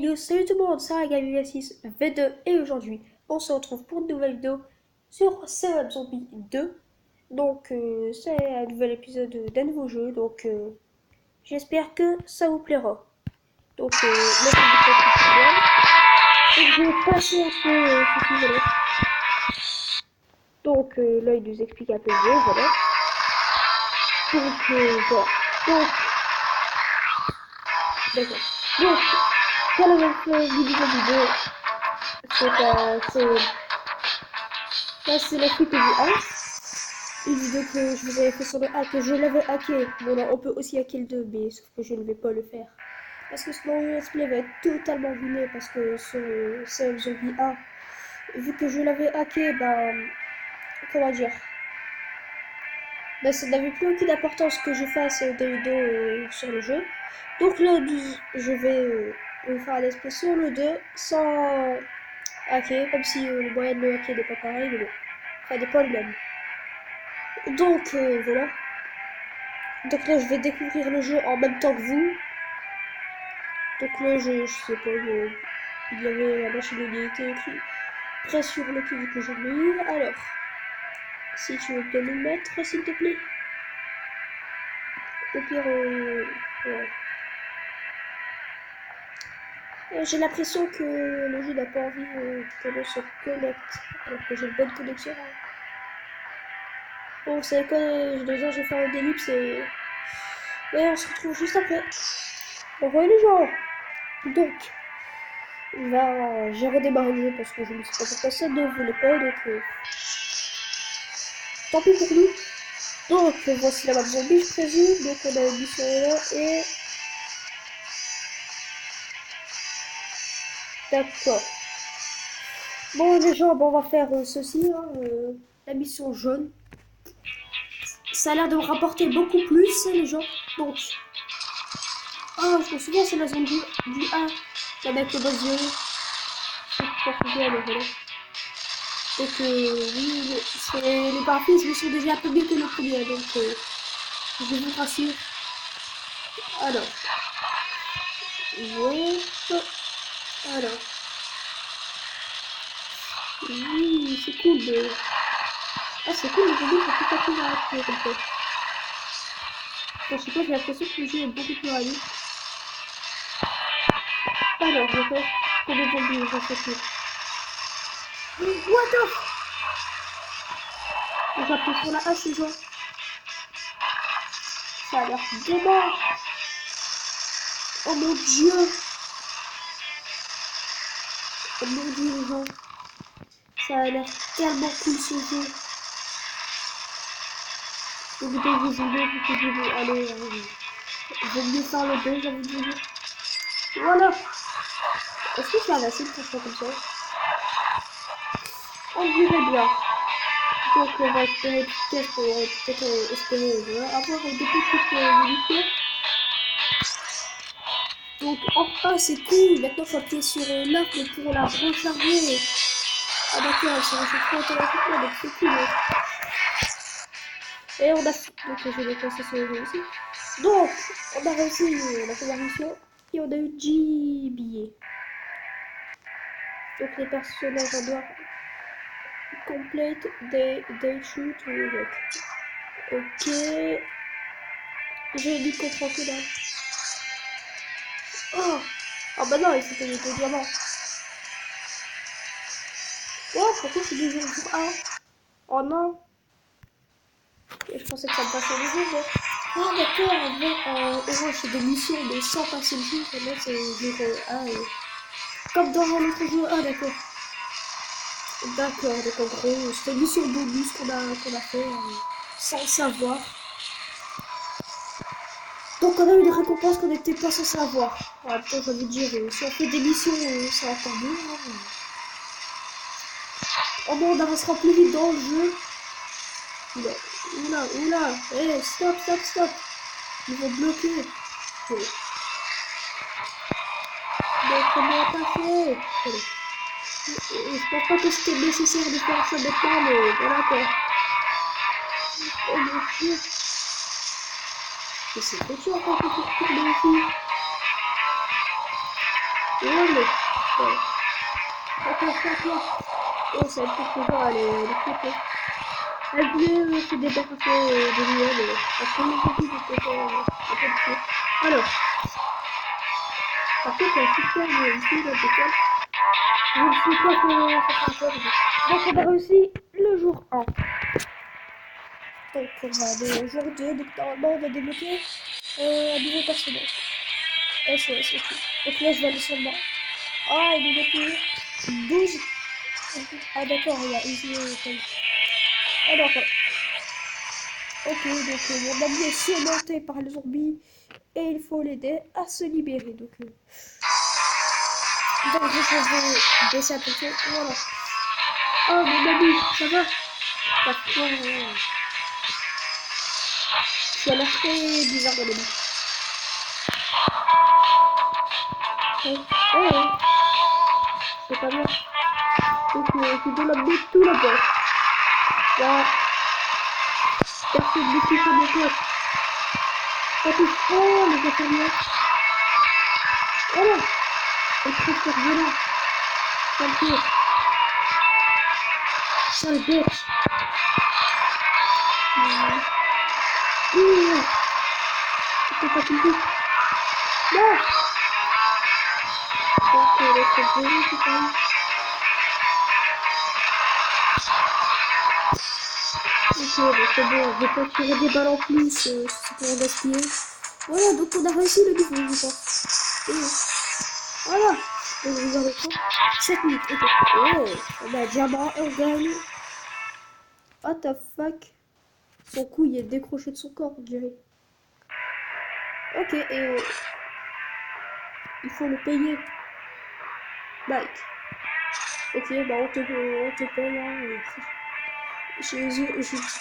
yo, salut tout le monde, c'est Gabi 6 V2 et aujourd'hui on se retrouve pour une nouvelle vidéo sur Seven Zombie 2. Donc c'est un nouvel épisode d'un nouveau jeu, donc j'espère que ça vous plaira. Donc là c'est du code. Donc je vais passer un peu ce qui voilà. Donc là il nous explique un peu le jeu, voilà. Donc voilà. Donc d'accord. Donc comme on a fait vidéo, c'est la suite du 1. Une vidéo que je vous avais fait sur le hack, que je l'avais hacké. Bon, là, on peut aussi hacker le 2, mais sauf que je ne vais pas le faire. Parce que sinon, le let's play va être totalement ruiné. Parce que sur Cell Zombie 1, vu que je l'avais hacké, bah, comment dire, bah, ça n'avait plus aucune importance que je fasse des vidéos sur le jeu. Donc là, je vais vous faire un let's play sur le 2 sans hacker, comme si le moyen de le hacker n'est pas pareil, mais bon, enfin, n'est pas le même. Donc voilà. Donc là je vais découvrir le jeu en même temps que vous. Donc là je sais pas, il y avait la machine de était écrit près sur le clic que je vais lire. Alors, si tu veux bien nous mettre s'il te plaît. Au pire, ouais. J'ai l'impression que le jeu n'a pas envie que l'on se connecte. Alors que j'ai une bonne connexion. Bon, vous savez quoi, déjà j'ai fait un ellipse et... Ouais, on se retrouve juste après. Au revoir les gens. Donc, là, j'ai redémarré le jeu parce que je ne sais pas pourquoi ça ne voulait pas, donc tant pis pour nous. Donc voici la map zombie, je présume. Donc on a une mission là et... D'accord. Bon les gens, bon, on va faire ceci, hein, la mission jaune. Ça a l'air de me rapporter beaucoup plus, les gens. Donc... Ah, je me souviens, c'est la zone du 1. Avec le boss violet. Je sais pas bien, mais voilà. Donc oui, les graphismes sont déjà un peu mieux que le premier, donc je vous rassure. Alors, ouais, alors, oui, c'est cool, mais... Ah, c'est cool, les zombies sont plus faciles à tuer comme ça. Bon, je sais pas, j'ai l'impression que le jeu est beaucoup plus rapide. Alors, je fais que les zombies, je sais plus. What the f... J'appuie sur la hache, les gens. Ça a l'air dément. Oh mon dieu. Oh mon dieu, les gens. Ça a l'air tellement cool ce jeu. Donc dès que vous aimez, vous pouvez vous aller... vaut mieux faire le 2, j'ai envie de vous dire. Voilà. Est-ce que c'est un acide pour faire comme ça? On dirait bien. Donc on va espérer efficace pour peut-être espérer avoir des petites munitions. Donc enfin c'est cool. Maintenant faut appuyer sur l'arme pour la recharger. Ah d'accord, elle se recharge pas automatiquement, donc c'est cool. Et on a... Donc je vais passer sur le jeu aussi. Donc on a réussi la première mission et on a eu 10 billets. Donc les personnages en noir. Complete day shoot work. Ok. J'ai dit comprends que là. Oh! Ah bah non, il faut payer des diamants. Oh, pourquoi c'est 2 jours pour 1? Oh non. Et je pensais que ça me passait les jours, mais... Ah d'accord, en vrai, orange c'est des missions, mais sans passer le jour, et là c'est jour 1. Comme dans un autre jeu. Ah d'accord. D'accord, donc en gros, c'était une mission bonus qu'on a fait sans savoir. Donc on a eu des récompenses qu'on n'était pas censé avoir. En même temps, j'ai envie de dire, si on fait des missions, c'est encore mieux. Hein. Oh bon, on avancera plus vite dans le jeu. Oula, hey, stop. Ils vont bloquer. Mais comment pas fait? Je pense pas que c'était nécessaire de faire ça maintenant, mais voilà quoi. Oh mon dieu. Mais c'est foutu encore pour tourner ici. Ouais, mais... Ouais. Attends. Oh, ça me fait peur, elle est flottée. Elle voulait se débarrasser de lui, mais après mon petit, c'était un peu de fou. Alors, par contre, un super ici, là, d'école. Je ne sais pas comment ça s'appelle. Donc, on a réussi le jour 1. Donc, on va aller au jour 2. Donc, normalement, on a débloqué un nouveau personnage. SOS, ok. Donc là, je vais aller sur le banc. Ah, il est débloqué 12. Ah, d'accord, il y a une. Alors, ok, donc mon ami est surmonté par le zombie et il faut l'aider à se libérer. Donc je vais baisser un peu le son. Voilà. Oh, mon ami, ça va? Parce que tu as l'air très bizarre, mon ami. Ouais, c'est pas bien. Donc, tu dois l'amener tout là-bas. Là, personne ne touche à mon pote. Pas touche. Oh, les infirmières. Voilà. Et très fort violent. Sale tour. Sale bête. C'est pas tout. Non. Donc, l'autre bruit, c'est pas eu. Ok, bon, c'est bon, je vais pas tirer des balles en plus, c'est pour en gaspiller. Voilà, donc on a réussi le niveau, je pense. Et voilà, donc regardez ça. 7 minutes, ok. Oh, on a un diamant et on gagne. What the fuck? Son cou, il est décroché de son corps, on dirait. Ok, et il faut le payer. Mike. Ok, bah on te paye, hein. Je sais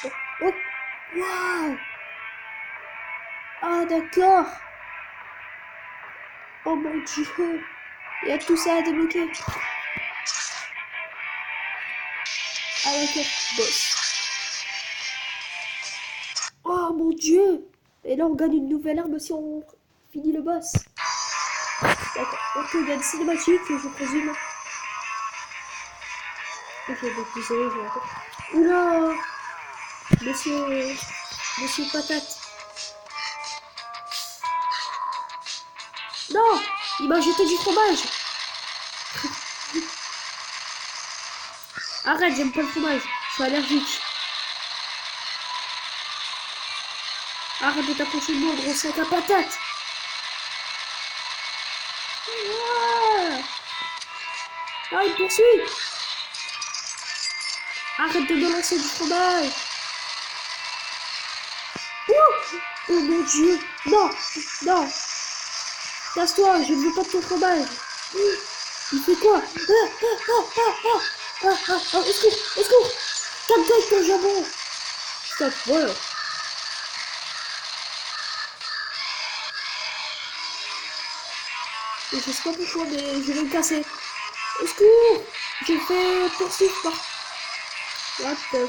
pas. Oh, waouh! Ah, d'accord! Oh mon dieu! Il y a tout ça à débloquer. Ah, d'accord, boss. Oh mon dieu! Et là, on gagne une nouvelle arme si on finit le boss. D'accord, ok, il y a une cinématique, je présume. Ok, donc vous savez, je vais... Oula! Monsieur Patate. Non! Il m'a jeté du fromage! Arrête, j'aime pas le fromage. Je suis allergique. Arrête de t'approcher de moi, gros sac à patate. Ah, il poursuit. Arrête de me lancer du fromage. Oh mon dieu. Non, non. Casse-toi, je ne veux pas de ton fromage. Il fait quoi? Au secours, au secours. Calme-toi avec ton jambon. Stop, voilà. Et je sais pas pourquoi, mais je vais me casser. Au secours! Je fais poursuivre par... What the...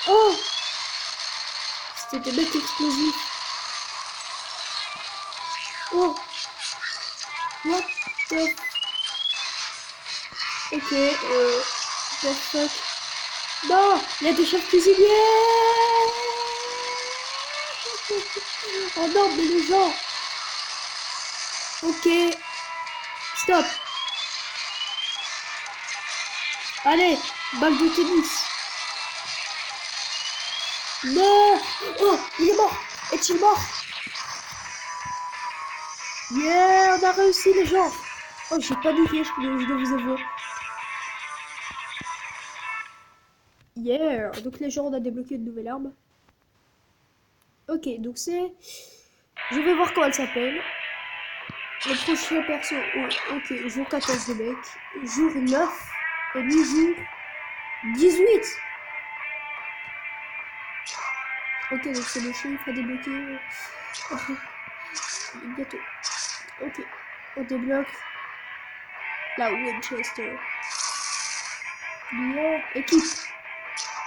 Oh! C'était des mecs explosifs. Oh! What the... Ok, the fuck? Non! Il y a des chefs cuisiniers! Oh non, mais les gens! Ok. Stop! Allez, balle de tennis. Non! Oh, il est mort! Est-il mort? Yeah, on a réussi les gens! Oh, j'ai paniqué, je dois vous avouer. Yeah! Donc les gens, on a débloqué une nouvelle arme. Ok, donc c'est... Je vais voir comment elle s'appelle. Le prochain perso... Oh, ok, jour 14 de mec. Jour 9. Et lui, jour 18. Ok, donc c'est le chiffre à débloquer. Bientôt. Ok, on débloque la Winchester. Yeah, équipe.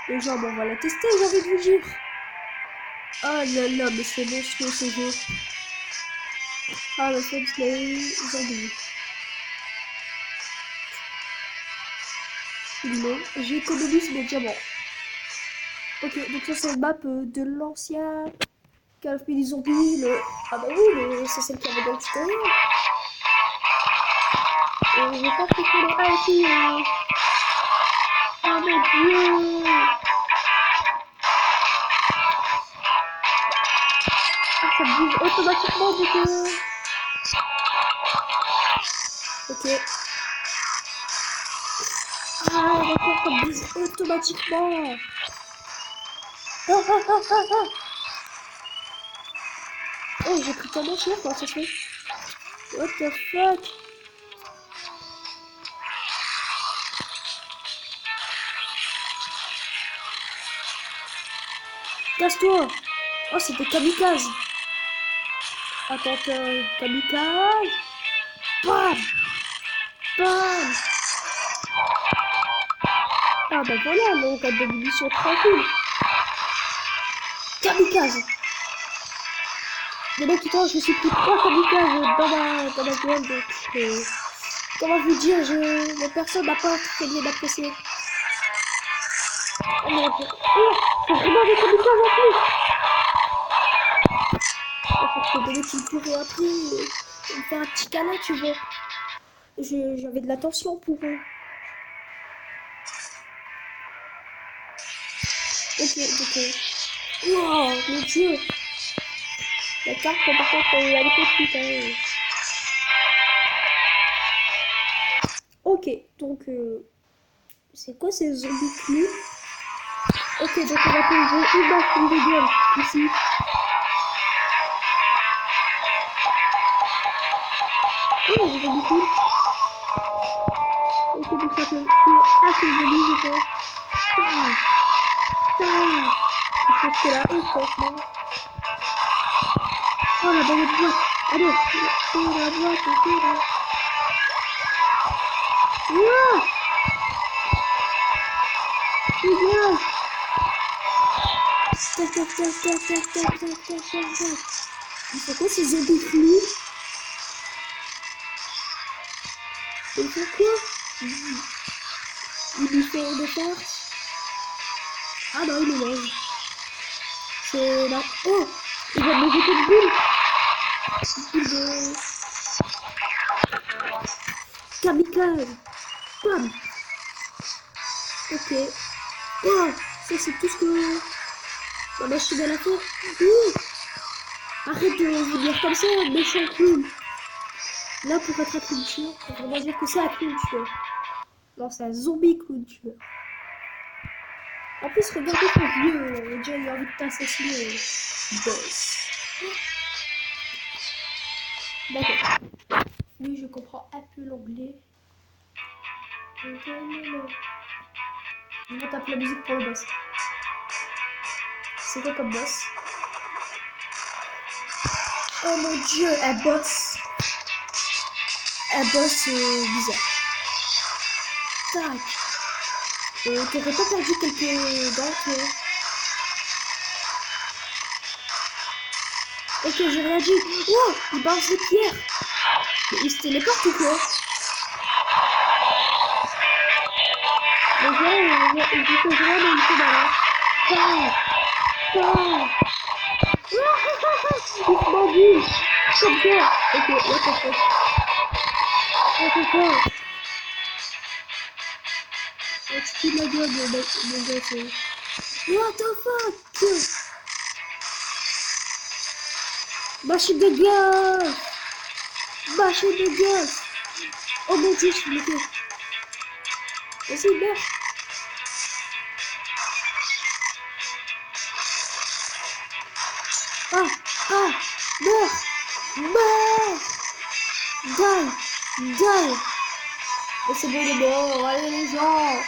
Les gens, bon, on va la tester, j'ai envie de vous dire. Oh là là, mais c'est monstrueux ce jeu. Ah, le fait les zombies. Non, j'économise mes diamants. Ok, donc ça c'est une map de l'ancien Call of Duty Zombie. Ah bah oui, mais c'est celle qui avait dans le tutoriel. Et je pense que c'est le A aussi. Oh mon dieu! Ah, ça bouge automatiquement du coup. Ok. Ah, d'accord, ça bouge automatiquement. Ah, ah, ah, ah, ah. Oh, j'ai pris tellement cher, comment ça se fait? What the fuck? Casse-toi! Oh, c'était kamikaze! Attends, kamikaze! Bam! Bam! Ah bah voilà, donc à démolition tranquille. Kamikaze! Mais là, tout à l'heure, je me suis pris 3 kamikazes dans ma gueule, donc comment vous dire, la personne n'a pas très bien apprécié. Oh mon dieu! Oh! C'est vraiment des kamikazes en plus! Oh, faut que tu me courais après, me faire un petit câlin, tu vois. J'avais de l'attention pour eux. Ok, donc... Wow, mon dieu! La carte, par contre, elle est petite, hein. Ok, donc... c'est quoi ces zombies clous? Ok, donc on va poser une baffe de gueule, ici. Oh, les zombies clous. Ok, donc ça peut tuer assez joli, je pense. Putain! Putain! Je pense que là, franchement... Oh, la bonne boîte! Allez! C'est la boîte, c'est là! Ouah! C'est bien! Tac, tac, tac, tac, tac, tac, tac, tac, tac, tac. Il fait quoi ces zombies clous? Il fait quoi? Il lui fait des forces? Ah non, il le mange. C'est là. Oh! Il va me jeter une boule! Une boule de... kamikaze! Bam! Ok. Oh! Ça, c'est tout ce que... la machine à la faire. Ouh! Arrête de vous dire comme ça, méchant clown! Là, pour être un clown tueur, on va vraiment dire que c'est un clown tueur. Non, c'est un zombie clown tueur. En plus, regardez son vieux, déjà il a envie de t'assassiner. Boss. D'accord. Oui, je comprends un peu l'anglais. Je vais taper la musique pour le boss. C'est quoi comme boss? Oh mon dieu, un boss. Un boss bizarre. Tac. T'aurais pas perdu quelques dents, toi? Ok, j'ai rien dit. Oh, il balance des pierres. Mais il se téléporte ou quoi? Mais viens, il dit que je vois dans le coup là. Bam, bam. Il se bandit. Comme ça. Ok, what the fuck. What the fuck. Tu te la gueule, mon gars. What the fuck. Machine de gaz. Machine de gaz. Oh mon dieu, je suis bloqué. Vas-y, meurs. Ah, ah, meurs. Meurs. Die, die. Et c'est bon, il est mort. Allez, les gens.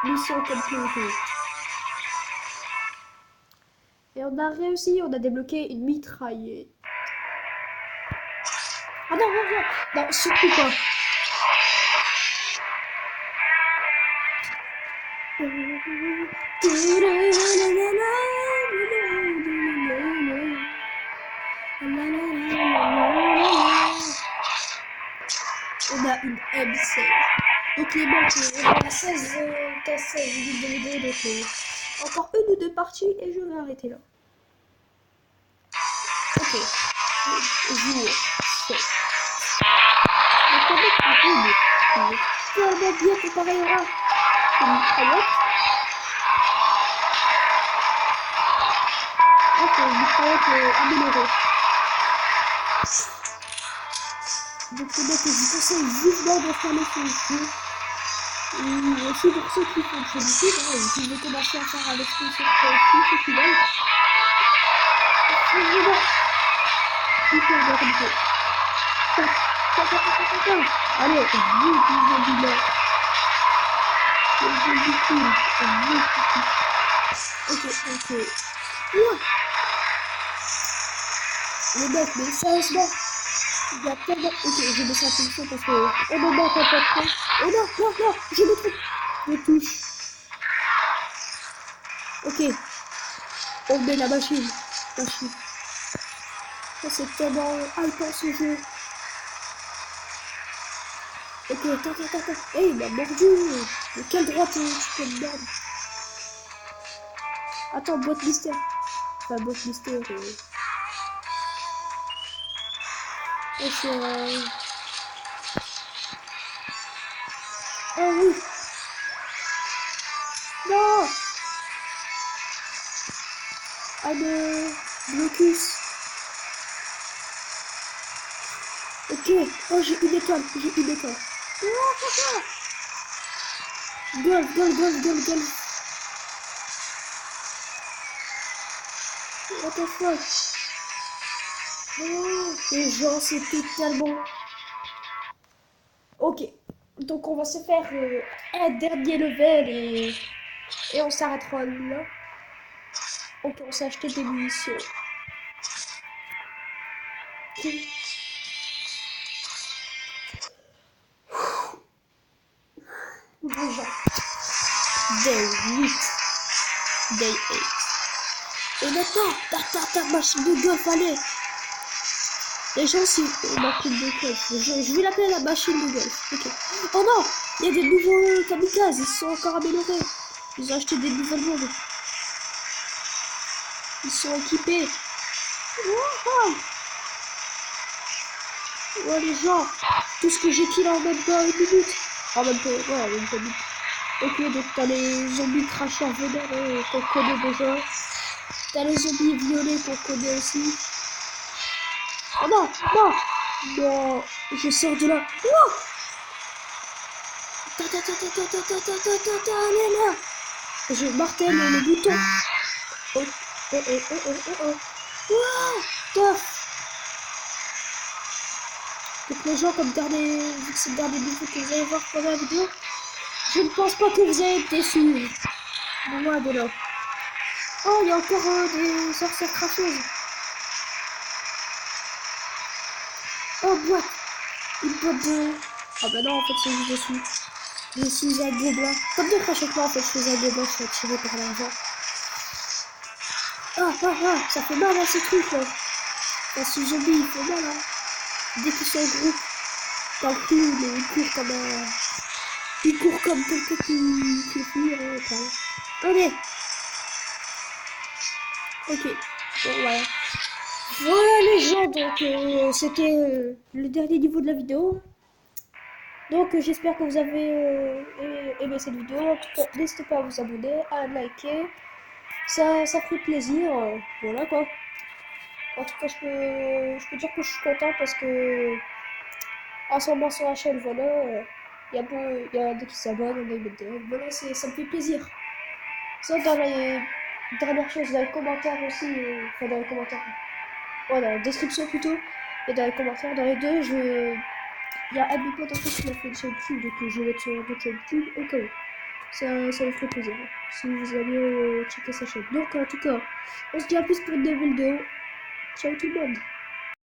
Mission complétée. Et on a réussi, on a débloqué une mitraillette. Ah non, non, non, non, surtout pas. On a une M16. Donc les mecs, on a 16 cassettes de DVD, donc encore une ou deux parties et je vais arrêter là. Ok. Jour 7. Le comic est tellement bien comparé à une mitraillette. C'est une mitraillette améliorée. Donc les mecs, je vous conseille vivement de faire ce jeu. Et aussi pour ceux qui font de chez YouTube, vous pouvez commencer à faire avec ce ceux qui veulent. C'est vraiment hyper bien comme jeu. Allez, vite les zombies là. Les zombies cool. Ok. Ouah. Les mecs, mais sérieusement, il y a tellement... Ok, je vais ça tout parce que on en manque un peu trop. Oh non, je me trompe. Je touche. Ok. On met la machine. Ça c'est tellement hyper ce jeu. Ok, attends. Hey, il m'a mordu. De quelle droite tu peux me mordre? Attends, boîte mystère. Enfin, boîte mystère. Et c'est... Oh oui. Non. Blocus. Ok. Oh, j'ai une étoile. Golf. What the fuck? Oh, les gens, c'était tellement... Ok. Donc, on va se faire un dernier level et on s'arrêtera là. Ok, on s'est acheté des munitions. Déjà. Day 8. Day 8. Et maintenant, ta machine de golf, allez. Les gens, si ma coupe de golf, je vais l'appeler la machine de golf. Ok. Oh non, il y a des nouveaux kamikazes, ils sont encore améliorés. Ils ont acheté des nouvelles bombes. Ils sont équipés. Wow. Ouais, les gens, tout ce que j'ai kill en même pas une minute. En même pas, ouais, même pas une minute. Ok, donc t'as les zombies cracheurs vénères qu'on connaît déjà. T'as les zombies violets qu'on connaît aussi. Oh non, je sors de là. Oh, allez là. Je martèle le bouton. Oh. Wow, donc les gens, vu que c'est le dernier niveau que vous allez voir pendant la vidéo, je ne pense pas que vous allez être déçus. Loin de là. Oh, il y a encore des sorcières cracheuses. Oh, boîte. Une boîte de... Ah bah non, en fait, c'est juste dessus. Je suis un gobelin. Comme de chaque fois, en fait, je suis un gobelin, je suis attiré par l'argent. Ça fait mal à ces trucs là. Ce zombie, il fait mal, hein. Dès qu'ils sont en groupe, dans le cul, mais il court comme quelqu'un qui fuit, Allez. Ok. Bon, voilà. Voilà les gens, donc c'était le dernier niveau de la vidéo. Donc j'espère que vous avez aimé cette vidéo. En tout cas, n'hésitez pas à vous abonner, à liker. Ça ferait plaisir. Voilà quoi. En tout cas, je peux dire que je suis content parce que en ce moment sur la chaîne, voilà, il y a des qui s'abonnent, on a une vidéo. Voilà, ça me fait plaisir. Ça, dans les dernières choses, dans les commentaires aussi, enfin dans les commentaires, ouais, dans la description plutôt, et dans les commentaires, dans les deux, il y a un de mes potes en fait qui a fait une chaîne YouTube, donc je vais mettre sur notre chaîne YouTube au cas où. Ça me ferait plaisir si vous allez checker sa chaîne. Donc en tout cas, on se dit à plus pour une nouvelle vidéo. Ciao tout le monde.